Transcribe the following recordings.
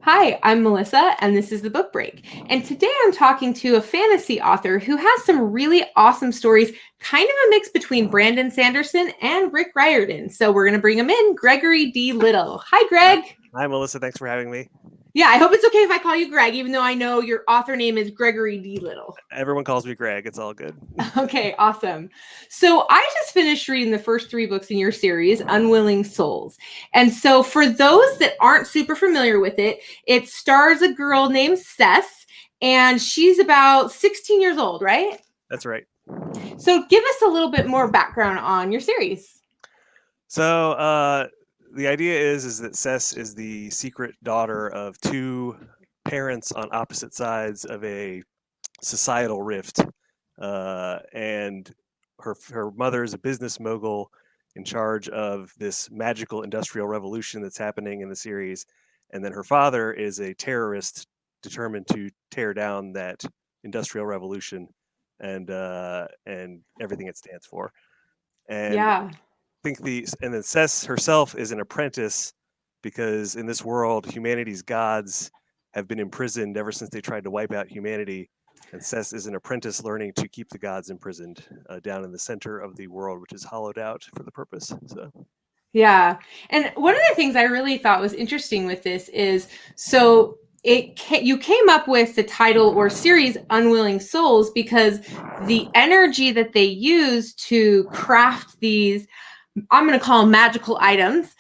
Hi, I'm Melissa, and this is the Book Break. And today I'm talking to a fantasy author who has some really awesome stories, kind of a mix between Brandon Sanderson and Rick Riordan. So we're going to bring him in, Gregory D. Little. Hi, Greg. Hi, Melissa. Thanks for having me. Yeah, I hope it's okay if I call you Greg, even though I know your author name is Gregory D. Little. Everyone calls me Greg. It's all good. Okay, awesome. So I just finished reading the first three books in your series, Unwilling Souls. And so for those that aren't super familiar with it, it stars a girl named Seth, and she's about 16 years old, right? That's right. So give us a little bit more background on your series. So the idea is that Cess is the secret daughter of two parents on opposite sides of a societal rift, and her mother is a business mogul in charge of this magical industrial revolution that's happening in the series, and then her father is a terrorist determined to tear down that industrial revolution and everything it stands for. And Yeah. and then Cess herself is an apprentice because in this world humanity's gods have been imprisoned ever since they tried to wipe out humanity, and Cess is an apprentice learning to keep the gods imprisoned down in the center of the world, which is hollowed out for the purpose. So Yeah. And one of the things I really thought was interesting with this is so you came up with the title or series Unwilling Souls because the energy that they use to craft these, I'm going to call them magical items,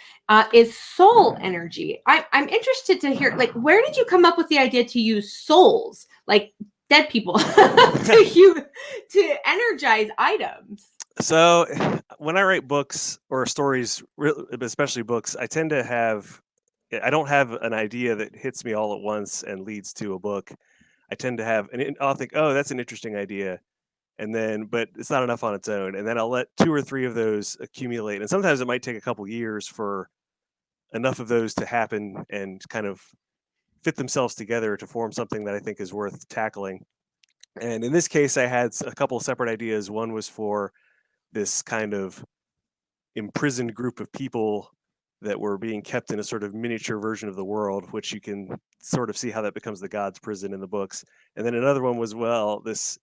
is soul energy. I'm interested to hear, like, where did you come up with the idea to use souls, like dead people, to energize items? so when I write books or stories, especially books, I don't have an idea that hits me all at once and leads to a book. I tend to have, and I'll think, oh, that's an interesting idea, and then, but it's not enough on its own, and then I'll let two or three of those accumulate, and sometimes it might take a couple years for enough of those to happen and kind of fit themselves together to form something that I think is worth tackling. And in this case, I had a couple of separate ideas. One was for this kind of imprisoned group of people that were being kept in a sort of miniature version of the world, which you can sort of see how that becomes the god's prison in the books. And then another one was, well, this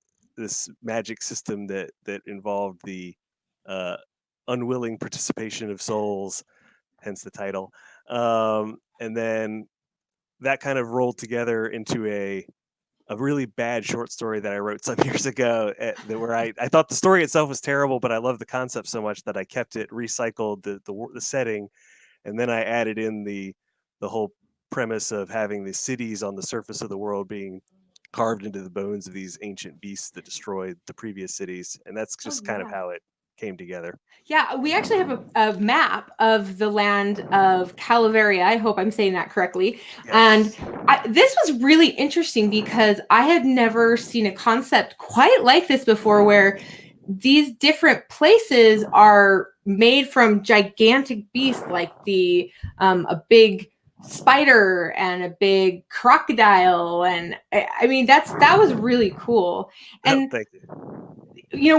magic system that involved the uh, unwilling participation of souls, hence the title. And then that kind of rolled together into a really bad short story that I wrote some years ago, where I thought the story itself was terrible, but I loved the concept so much that I kept it, recycled the setting, and then I added in the whole premise of having the cities on the surface of the world being carved into the bones of these ancient beasts that destroyed the previous cities, and that's Oh, just kind of yeah. how it came together. Yeah, we actually have a map of the land of Calaveria. I hope I'm saying that correctly. And Yes. this was really interesting because I had never seen a concept quite like this before, where these different places are made from gigantic beasts, like the a big spider and a big crocodile, and I mean that was really cool. Oh, And thank you.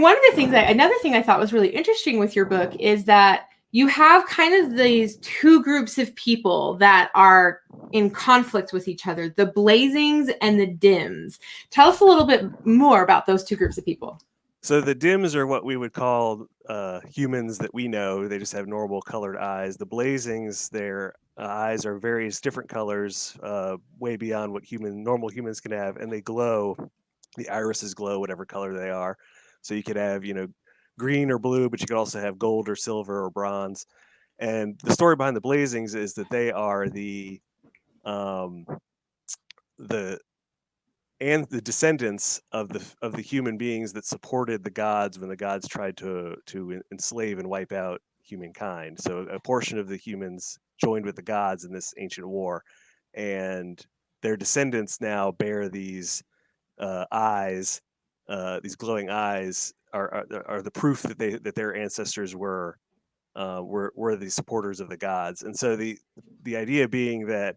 one of the things another thing I thought was really interesting with your book is that you have kind of these two groups of people that are in conflict with each other, the Blazings and the Dims. Tell us a little bit more about those two groups of people. So the dims are what we would call humans that we know. They just have normal colored eyes. The blazings, their eyes are various different colors, way beyond what normal humans can have, and they glow. The irises glow whatever color they are. So you could have, green or blue, but you could also have gold or silver or bronze. And the story behind the blazings is that they are um, the and the descendants of the human beings that supported the gods when the gods tried to enslave and wipe out humankind. So a portion of the humans joined with the gods in this ancient war, and their descendants now bear eyes. These glowing eyes are the proof that their ancestors were the supporters of the gods. And so the idea being that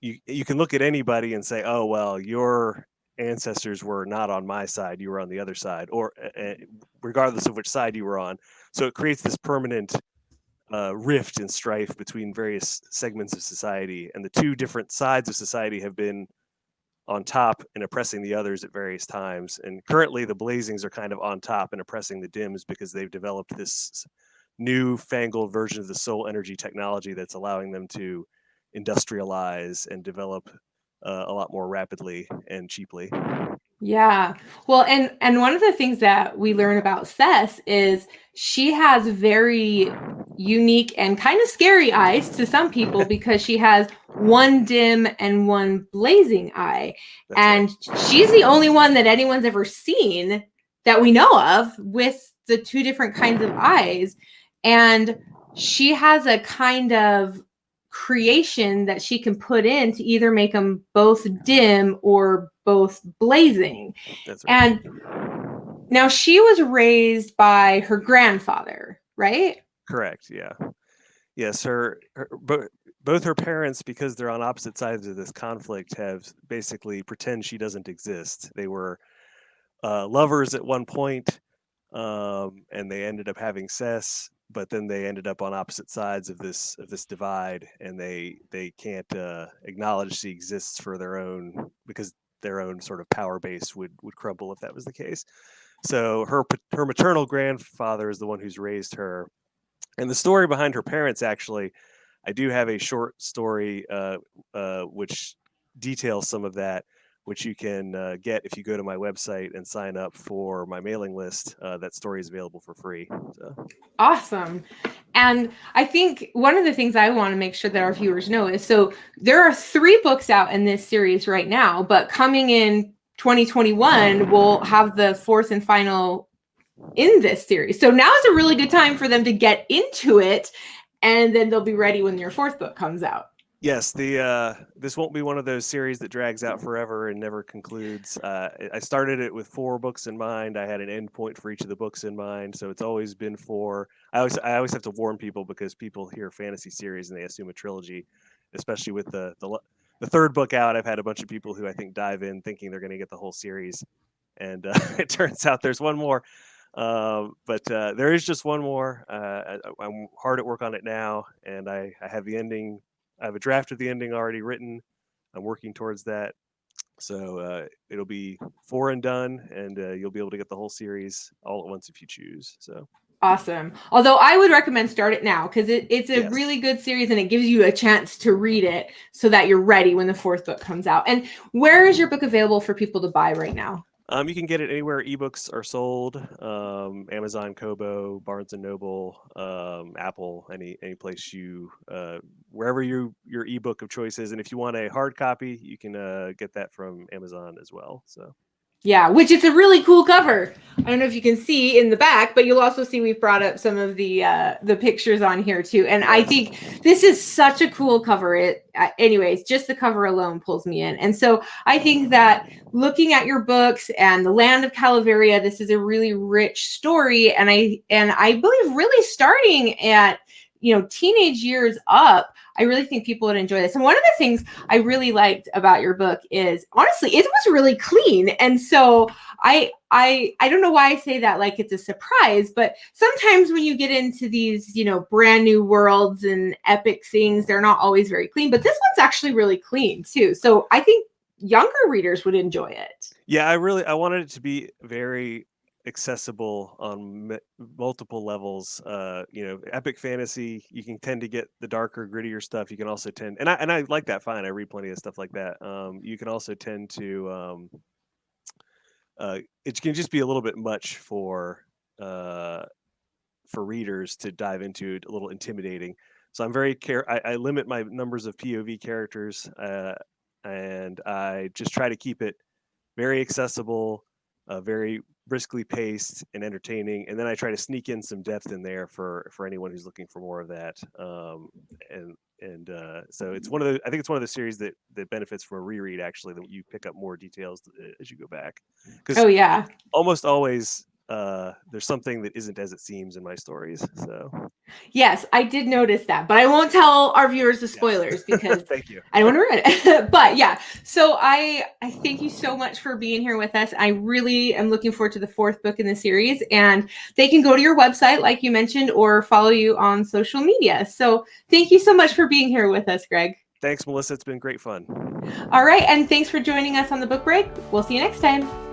you can look at anybody and say, oh well, your ancestors were not on my side, you were on the other side, or regardless of which side you were on. So it creates this permanent rift and strife between various segments of society, and the two different sides of society have been on top and oppressing the others at various times. And currently, the Blazings are kind of on top and oppressing the Dims because they've developed this new fangled version of the soul energy technology that's allowing them to industrialize and develop a lot more rapidly and cheaply. Yeah. Well, and one of the things that we learn about Cess is she has very unique and kind of scary eyes to some people because she has one dim and one blazing eye. That's And right. she's the only one that anyone's ever seen that we know of with the two different kinds of eyes. And she has a kind of creation that she can put in to either make them both dim or both blazing. That's right. And now she was raised by her grandfather, right? Correct. Yeah. Yes. Both her parents, because they're on opposite sides of this conflict, have basically pretend she doesn't exist. They were lovers at one point, and they ended up having Cess, but then they ended up on opposite sides of this divide, and they can't acknowledge she exists for their own, because their own sort of power base would crumble if that was the case. So her maternal grandfather is the one who's raised her, and the story behind her parents, actually, I do have a short story which details some of that, which you can get if you go to my website and sign up for my mailing list. That story is available for free. So. Awesome. And I think one of the things I want to make sure that our viewers know is, so there are 3 books out in this series right now, but coming in 2021, we'll have the 4th and final in this series. So now is a really good time for them to get into it, and then they'll be ready when your 4th book comes out. Yes, this won't be one of those series that drags out forever and never concludes. I started it with 4 books in mind. I had an end point for each of the books in mind, so it's always been 4. I always have to warn people, because people hear fantasy series and they assume a trilogy, especially with the 3rd book out. I've had a bunch of people who I think dive in thinking they're going to get the whole series, and it turns out there's one more. But there is just one more. I'm hard at work on it now, and I have the ending. I have a draft of the ending already written. I'm working towards that. So it'll be 4 and done, and you'll be able to get the whole series all at once if you choose. So awesome. Although I would recommend start it now, because it's a really good series, and it gives you a chance to read it so that you're ready when the 4th book comes out. And where is your book available for people to buy right now? You can get it anywhere ebooks are sold. Amazon, Kobo, Barnes and Noble, Apple, any place wherever your ebook of choice is. And if you want a hard copy, you can get that from Amazon as well. So. Yeah, which is a really cool cover. I don't know if you can see in the back, but you'll also see we've brought up some of the pictures on here too. And yes. I think this is such a cool cover. Anyways, just the cover alone pulls me in. And so I think that looking at your books and the Land of Calaveria, this is a really rich story. And I believe really starting at teenage years up, I really think people would enjoy this. And one of the things I really liked about your book is, honestly, it was really clean. And so I don't know why I say that like it's a surprise, but sometimes when you get into these, brand new worlds and epic things, they're not always very clean. But this one's actually really clean too. So I think younger readers would enjoy it. Yeah, I wanted it to be very accessible on multiple levels. Epic fantasy, you can tend to get the darker, grittier stuff. You can also tend, and I like that fine. I read plenty of stuff like that. You can also tend to, it can just be a little bit much for readers to dive into, a little intimidating. So I'm very I limit my numbers of POV characters, and I just try to keep it very accessible, very briskly paced and entertaining, and then I try to sneak in some depth in there for anyone who's looking for more of that. So it's I think it's one of the series that benefits from a reread, actually, that you pick up more details as you go back. Oh yeah, almost always there's something that isn't as it seems in my stories. So Yes, I did notice that, but I won't tell our viewers the spoilers because thank you. I don't want to ruin it. But yeah, so I thank you so much for being here with us. I really am looking forward to the 4th book in the series, and they can go to your website, like you mentioned, or follow you on social media. So thank you so much for being here with us, Greg. Thanks, Melissa. It's been great fun. All right, and thanks for joining us on the book break. We'll see you next time.